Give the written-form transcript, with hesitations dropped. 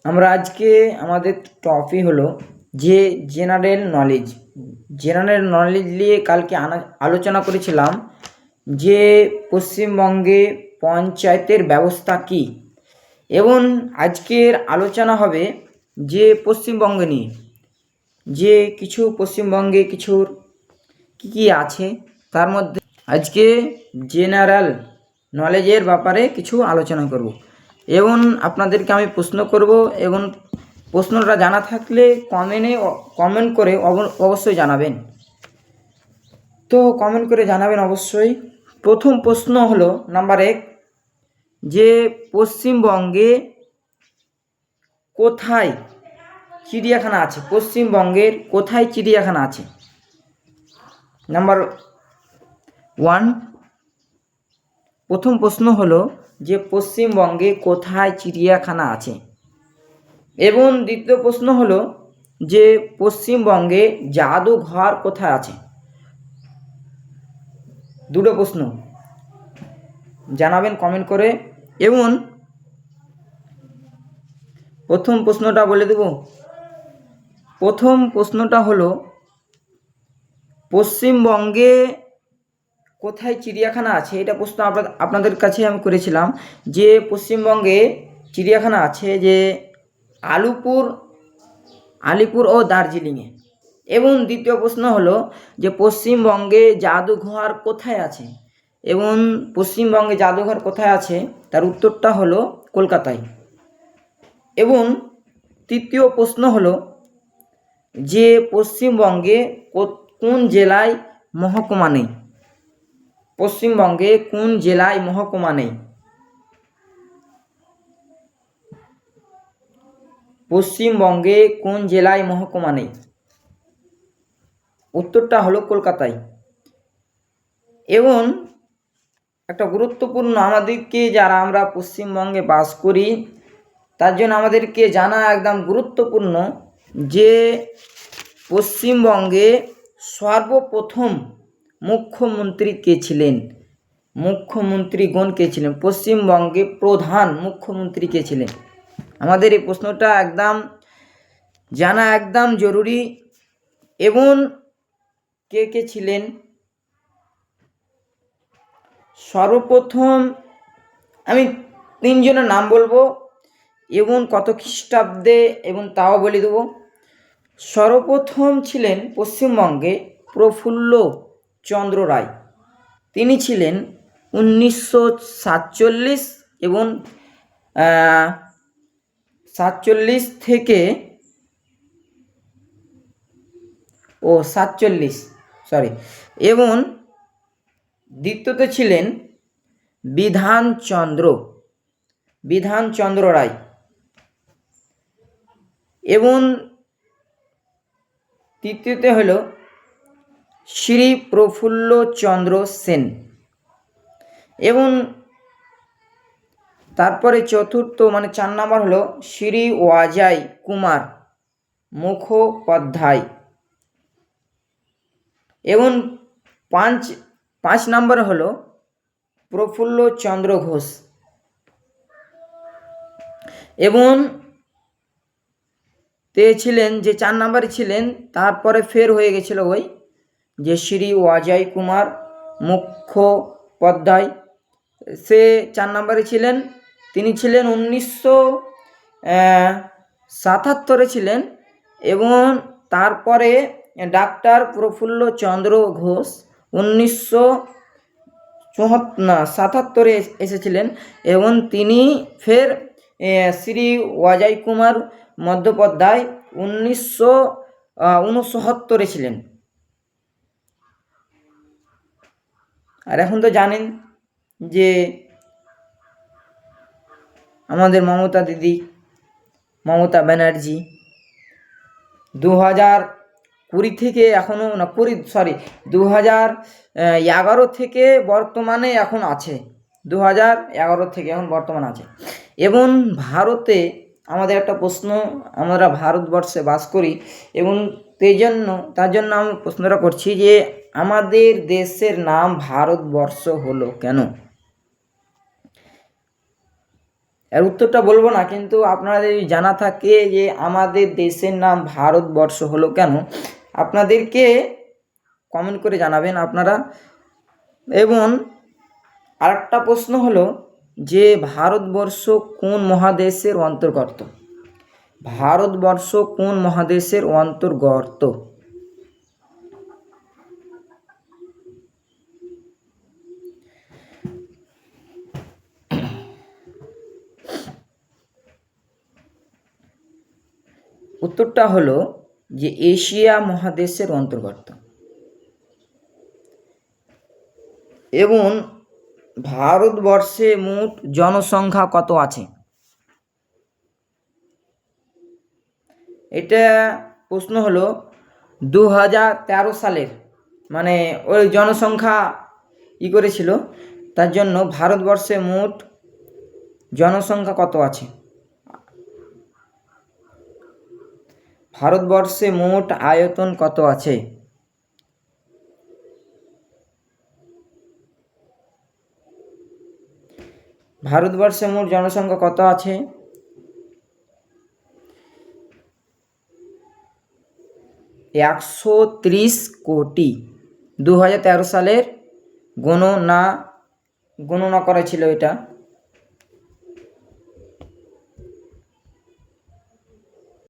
আমরা আজকে আমাদের টপিক হলো যে জেনারেল নলেজ নিয়ে কালকে আলোচনা করেছিলাম যে পশ্চিমবঙ্গে পঞ্চায়েতের ব্যবস্থা কী, এবং আজকের আলোচনা হবে যে পশ্চিমবঙ্গ নিয়ে যে কিছু পশ্চিমবঙ্গে কিছুর কী আছে তার মধ্যে আজকে জেনারেল নলেজের ব্যাপারে কিছু আলোচনা করব এবং আপনাদেরকে আমি প্রশ্ন করব এবং প্রশ্নটা জানা থাকলে কমেন্ট করে অবশ্যই জানাবেন। তো কমেন্ট করে জানাবেন অবশ্যই। প্রথম প্রশ্ন হলো নাম্বার 1, যে পশ্চিমবঙ্গে কোথায় চিড়িয়াখানা আছে? পশ্চিমবঙ্গের কোথায় চিড়িয়াখানা আছে? নাম্বার 1, প্রথম প্রশ্ন হলো যে পশ্চিমবঙ্গে কোথায় চিড়িয়াখানা আছে, এবং দ্বিতীয় প্রশ্ন হলো যে পশ্চিমবঙ্গে জাদুঘর কোথায় আছে। দুটো প্রশ্ন জানাবেন কমেন্ট করে। এবং প্রথম প্রশ্নটা বলে দেব। প্রথম প্রশ্নটা হলো পশ্চিমবঙ্গে কোথায় চিড়িয়াখানা আছে। এটা প্রশ্ন আপনাদের কাছে আমি করেছিলাম যে পশ্চিমবঙ্গে চিড়িয়াখানা আছে যে আলিপুর ও দার্জিলিংয়ে। এবং দ্বিতীয় প্রশ্ন হলো যে পশ্চিমবঙ্গে জাদুঘর কোথায় আছে, এবং পশ্চিমবঙ্গে জাদুঘর কোথায় আছে তার উত্তরটা হলো কলকাতায়। এবং তৃতীয় প্রশ্ন হলো যে পশ্চিমবঙ্গে কোন জেলায় মহকুমা নেই। পশ্চিমবঙ্গে কোন জেলায় মহকুমা নেই? পশ্চিমবঙ্গে কোন জেলায় মহকুমা নেই? উত্তরটা হলো কলকাতায়। এবং একটা গুরুত্বপূর্ণ, আমাদেরকে যারা আমরা পশ্চিমবঙ্গে বাস করি তার জন্য আমাদেরকে জানা একদম গুরুত্বপূর্ণ যে পশ্চিমবঙ্গে সর্বপ্রথম মুখ্যমন্ত্রী কে ছিলেন, মুখ্যমন্ত্রীগণ কে ছিলেন, পশ্চিমবঙ্গে প্রধান মুখ্যমন্ত্রী কে ছিলেন। আমাদের এই প্রশ্নটা একদম জানা একদম জরুরি। এবং কে কে ছিলেন? সর্বপ্রথম আমি 3 জনের নাম বলবো এবং কত খ্রিস্টাব্দে এবং তাও বলে দেবো। সর্বপ্রথম ছিলেন পশ্চিমবঙ্গে প্রফুল্ল চন্দ্র রায়। তিনি ছিলেন 1947 এবং 47 থেকে 47 এবং দ্বিতীয়তে ছিলেন বিধানচন্দ্র রায়। এবং তৃতীয়তে হল শ্রী প্রফুল্ল চন্দ্র সেন। এবং তারপরে চতুর্থ 4 নম্বর হলো শ্রী অজয় কুমার মুখোপাধ্যায়। এবং 5 নম্বর হলো প্রফুল্ল চন্দ্র ঘোষ। এবং ছিলেন যে 4 নম্বরে ছিলেন, তারপরে ফের হয়ে গেছিল ওই যে শ্রী অজয় কুমার মুখোপাধ্যায়, সে 4 নম্বরে ছিলেন। তিনি ছিলেন 1977 ছিলেন। এবং তারপরে ডাক্তার প্রফুল্ল চন্দ্র ঘোষ 1977 এসেছিলেন। এবং তিনি ফের শ্রী অজয় কুমার মুখোপাধ্যায় 1969 ছিলেন। আর এখন তো জানেন যে আমাদের মমতা ব্যানার্জি 2020 থেকে 2011 থেকে বর্তমানে এখন আছে। 2011 থেকে এখন বর্তমানে আছে। এবং ভারতে আমাদের একটা প্রশ্ন, আমরা ভারতবর্ষে বাস করি এবং তার জন্য আমি প্রশ্নটা করছি যে আমাদের দেশের নাম ভারতবর্ষ হলো কেন? এর উত্তরটা বলবো না, কিন্তু আপনাদের যদি জানা থাকে যে আমাদের দেশের নাম ভারতবর্ষ হলো কেন, আপনাদেরকে কমেন্ট করে জানাবেন আপনারা। এবং আরেকটা প্রশ্ন হলো যে ভারতবর্ষ কোন মহাদেশের অন্তর্গত? ভারতবর্ষ কোন মহাদেশের অন্তর্গত? উত্তরটা হলো যে এশিয়া মহাদেশের অন্তর্গত। এবং ভারতবর্ষে মোট জনসংখ্যা কত আছে? এটা প্রশ্ন হলো 2013 সালের, মানে ওই জনসংখ্যা করেছিল, তার জন্য ভারতবর্ষে মোট জনসংখ্যা কত আছে? ভারতবর্ষে মোট আয়তন কত আছে? ভারতবর্ষে মোট জনসংখ্যা কত আছে? 130 কোটি। 2013 সালের গণনা করা ছিল এটা।